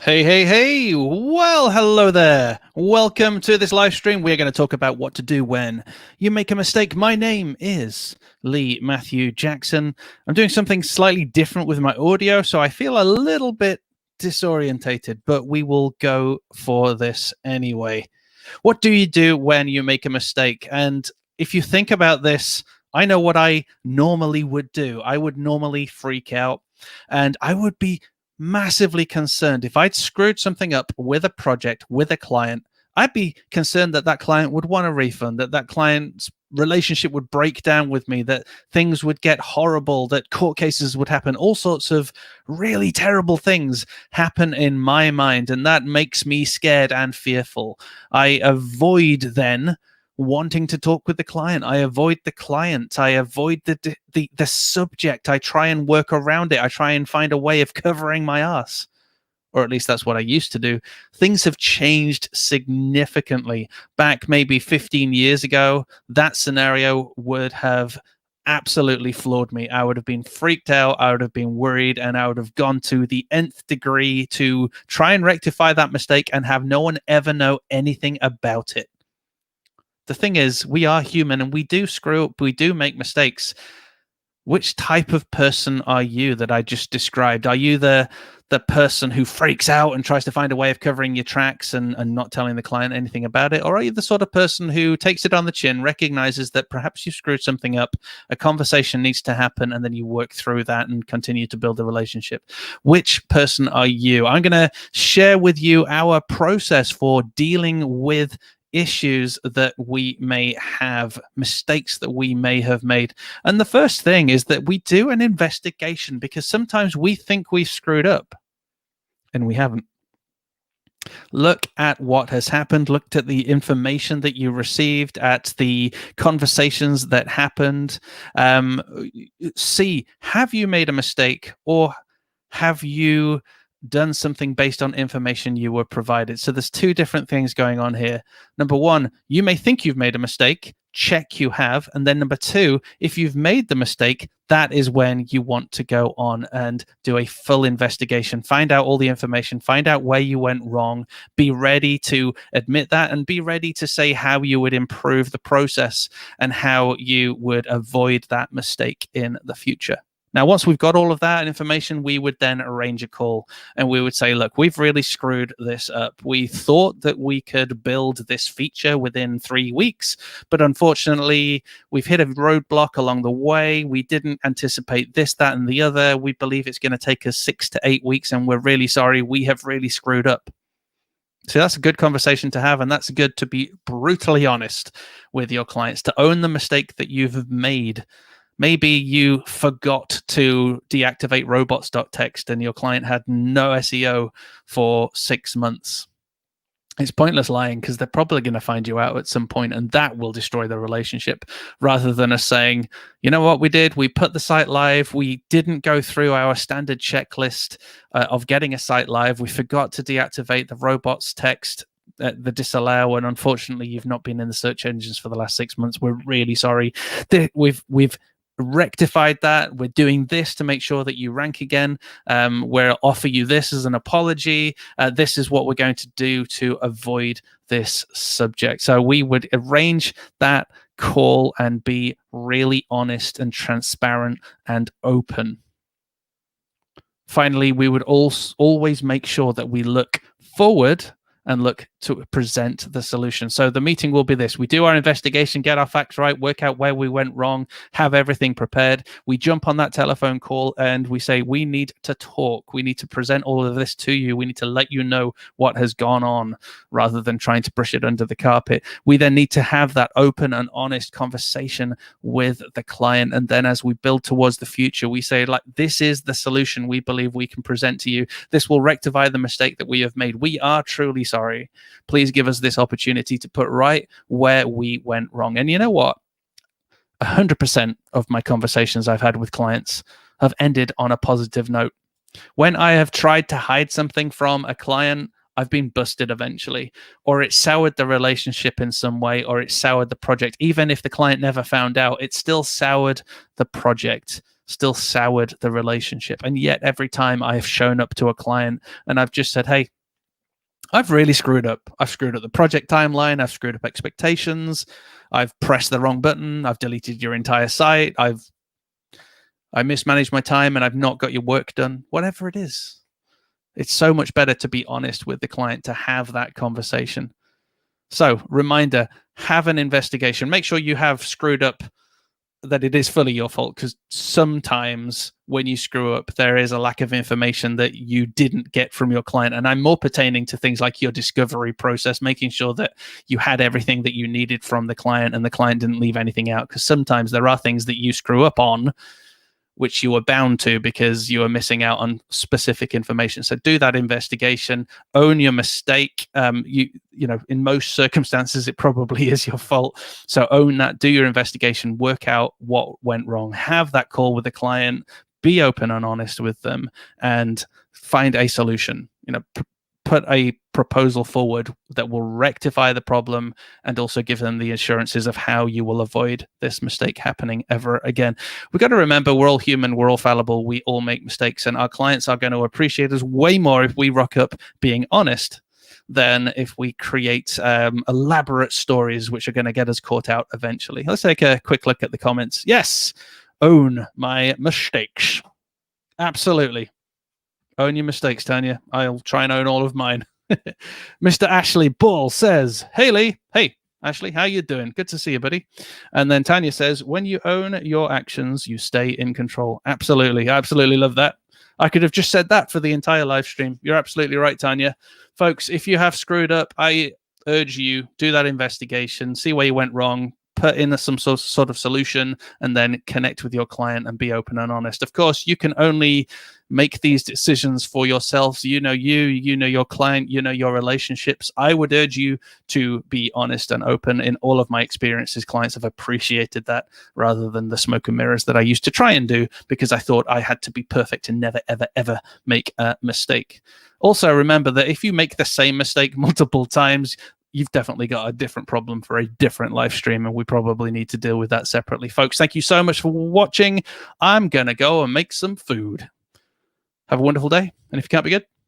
Hey, hey, hey. Well, hello there. Welcome to this live stream. We're going to talk about what to do when you make a mistake. My name is Lee Matthew Jackson. I'm doing something slightly different with my audio, so I feel a little bit disorientated, but we will go for this anyway. What do you do when you make a mistake? And if you think about this, I know what I normally would do. I would normally freak out and I would be massively concerned if I'd screwed something up with a project, with a client. I'd be concerned that that client would want a refund, that that client's relationship would break down with me, that things would get horrible, that court cases would happen, all sorts of really terrible things happen in my mind. And that makes me scared and fearful. I avoid then wanting to talk with the client. I avoid the client. I avoid the subject. I try and work around it. I try and find a way of covering my ass. Or at least that's what I used to do. Things have changed significantly. Back maybe 15 years ago, that scenario would have absolutely floored me. I would have been freaked out. I would have been worried, and I would have gone to the nth degree to try and rectify that mistake and have no one ever know anything about it. The thing is, we are human and we do screw up, we do make mistakes. Which type of person are you that I just described? Are you the person who freaks out and tries to find a way of covering your tracks and not telling the client anything about it? Or are you the sort of person who takes it on the chin, recognizes that perhaps you screwed something up, a conversation needs to happen, and then you work through that and continue to build a relationship? Which person are you? I'm going to share with you our process for dealing with issues that we may have, mistakes that we may have made. And the first thing is that we do an investigation, because sometimes we think we've screwed up and we haven't. Look at what has happened, looked at the information that you received, at the conversations that happened. See, have you made a mistake, or have you done something based on information you were provided? So there's two different things going on here. Number one, you may think you've made a mistake. Check you have. And then number two, if you've made the mistake, that is when you want to go on and do a full investigation, find out all the information, find out where you went wrong, be ready to admit that, and be ready to say how you would improve the process and how you would avoid that mistake in the future. Now, once we've got all of that information, we would then arrange a call and we would say, look, we've really screwed this up. We thought that we could build this feature within 3 weeks, but unfortunately, we've hit a roadblock along the way. We didn't anticipate this, that, and the other. We believe it's going to take us 6 to 8 weeks, and we're really sorry. We have really screwed up. So that's a good conversation to have, and that's good to be brutally honest with your clients, to own the mistake that you've made. Maybe you forgot to deactivate robots.txt and your client had no SEO for 6 months. It's pointless lying, because they're probably going to find you out at some point, and that will destroy the relationship, rather than us saying, you know what we did? We put the site live. We didn't go through our standard checklist of getting a site live. We forgot to deactivate the robots text, the disallow, and unfortunately you've not been in the search engines for the last 6 months. We're really sorry. We've rectified that. We're doing this to make sure that you rank again. We'll offer you this as an apology. This is what we're going to do to avoid this subject. So we would arrange that call and be really honest and transparent and open. Finally, we would always make sure that we look forward and look to present the solution. So the meeting will be this. We do our investigation, get our facts right, work out where we went wrong, have everything prepared. We jump on that telephone call and we say, we need to talk. We need to present all of this to you. We need to let you know what has gone on, rather than trying to brush it under the carpet. We then need to have that open and honest conversation with the client. And then as we build towards the future, we say, like, this is the solution we believe we can present to you. This will rectify the mistake that we have made. We are truly sorry. Please give us this opportunity to put right where we went wrong. And you know what? 100% of my conversations I've had with clients have ended on a positive note. When I have tried to hide something from a client, I've been busted eventually, or it soured the relationship in some way, or it soured the project. Even if the client never found out, it still soured the project. still soured the relationship. And yet every time I have shown up to a client and I've just said, hey, I've really screwed up. I've screwed up the project timeline. I've screwed up expectations. I've pressed the wrong button. I've deleted your entire site. I mismanaged my time and I've not got your work done. Whatever it is, it's so much better to be honest with the client, to have that conversation. So, reminder, have an investigation. Make sure you have screwed up, that it is fully your fault, because sometimes when you screw up, there is a lack of information that you didn't get from your client. And I'm more pertaining to things like your discovery process, making sure that you had everything that you needed from the client and the client didn't leave anything out, because sometimes there are things that you screw up on which you were bound to because you were missing out on specific information. So do that investigation, own your mistake. You know, in most circumstances, it probably is your fault. So own that, do your investigation, work out what went wrong, have that call with the client, be open and honest with them, and find a solution. You know, put a proposal forward that will rectify the problem and also give them the assurances of how you will avoid this mistake happening ever again. We've got to remember, we're all human, we're all fallible, we all make mistakes, and our clients are going to appreciate us way more if we rock up being honest than if we create elaborate stories which are going to get us caught out eventually. Let's take a quick look at the comments. Yes, own my mistakes. Absolutely. Own your mistakes, Tanya. I'll try and own all of mine. Mr. Ashley Ball says, hey, Lee. Hey, Ashley, how you doing? Good to see you, buddy. And then Tanya says, when you own your actions, you stay in control. Absolutely. I absolutely love that. I could have just said that for the entire live stream. You're absolutely right, Tanya. Folks, if you have screwed up, I urge you, do that investigation, see where you went wrong, put in some sort of solution, and then connect with your client and be open and honest. Of course, you can only make these decisions for yourselves. You know your client, you know your relationships. I would urge you to be honest and open. In all of my experiences, clients have appreciated that, rather than the smoke and mirrors that I used to try and do because I thought I had to be perfect and never, ever, ever make a mistake. Also, remember that if you make the same mistake multiple times, you've definitely got a different problem for a different live stream, and we probably need to deal with that separately. Folks, thank you so much for watching. I'm going to go and make some food. Have a wonderful day, and if you can't be good,